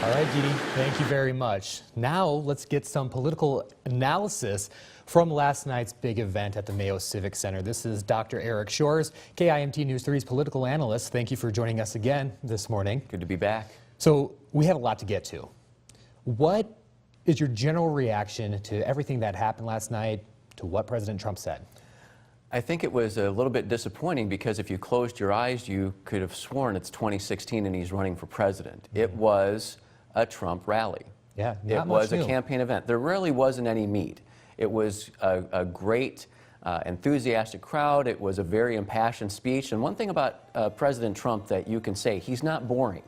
All right, Dee Dee, thank you very much. Now let's get some political analysis from last night's big event at the Mayo Civic Center. This is Dr. Eric Shoars, KIMT News 3's political analyst. Thank you for joining us again this morning. Good to be back. So we have a lot to get to. What is your general reaction to everything that happened last night, to what President Trump said? I think it was a little bit disappointing because if you closed your eyes, you could have sworn it's 2016 and he's running for president. It was a Trump rally. Yeah, it was a campaign event. There really wasn't any meat. It was a great, enthusiastic crowd. It was a very impassioned speech. And one thing about President Trump that you can say, he's not boring.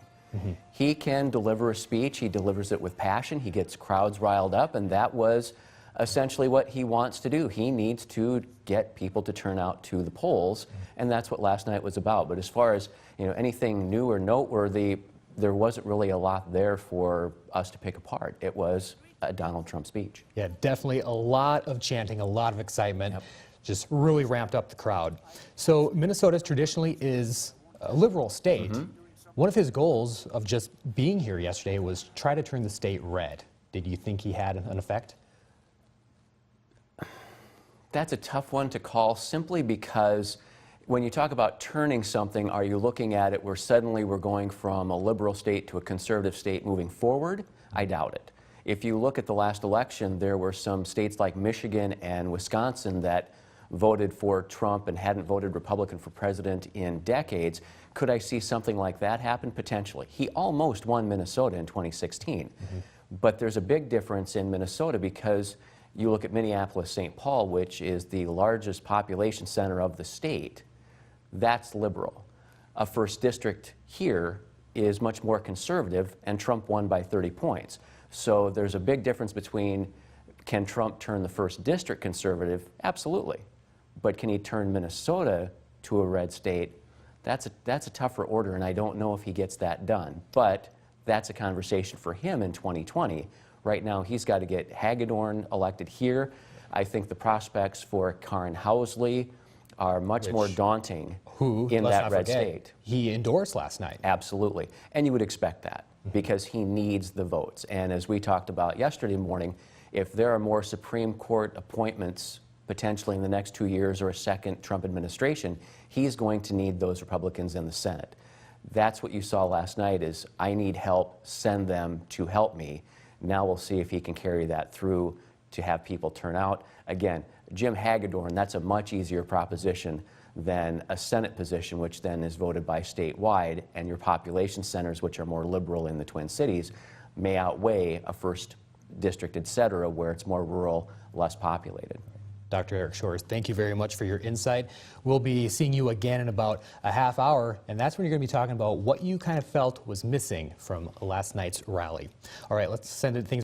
He can deliver a speech. He delivers it with passion. He gets crowds riled up, and that was essentially what he wants to do. He needs to get people to turn out to the polls, and that's what last night was about. But as far as anything new or noteworthy, there wasn't really a lot there for us to pick apart. It was a Donald Trump speech. Yeah, definitely a lot of chanting, a lot of excitement, just really ramped up the crowd. So Minnesota traditionally is a liberal state. One of his goals of just being here yesterday was try to turn the state red. Did you think he had an effect? That's a tough one to call simply because when you talk about turning something, are you looking at it where suddenly we're going from a liberal state to a conservative state moving forward? I doubt it. If you look at the last election, there were some states like Michigan and Wisconsin that voted for Trump and hadn't voted Republican for president in decades. Could I see something like that happen? Potentially. He almost won Minnesota in 2016. But there's a big difference in Minnesota because you look at Minneapolis-St. Paul, which is the largest population center of the state. That's liberal. A first district here is much more conservative, and Trump won by 30 points. So there's a big difference between, can Trump turn the first district conservative? Absolutely. But can he turn Minnesota to a red state? That's a tougher order, and I don't know if he gets that done. But that's a conversation for him in 2020. Right now, he's got to get Hagedorn elected here. I think the prospects for Karen Housley are much more daunting in that red state. He endorsed last night. Absolutely. And you would expect that because he needs the votes. And as we talked about yesterday morning, if there are more Supreme Court appointments potentially in the next 2 years or a second Trump administration, he's going to need those Republicans in the Senate. That's what you saw last night is, I need help, send them to help me. Now we'll see if he can carry that through to have people turn out. Again, Jim Hagedorn, that's a much easier proposition than a Senate position, which then is voted by statewide, and your population centers, which are more liberal in the Twin Cities, may outweigh a first district, et cetera, where it's more rural, less populated. Dr. Eric Shoars, thank you very much for your insight. We'll be seeing you again in about a half hour, and that's when you're going to be talking about what you kind of felt was missing from last night's rally. All right, let's send things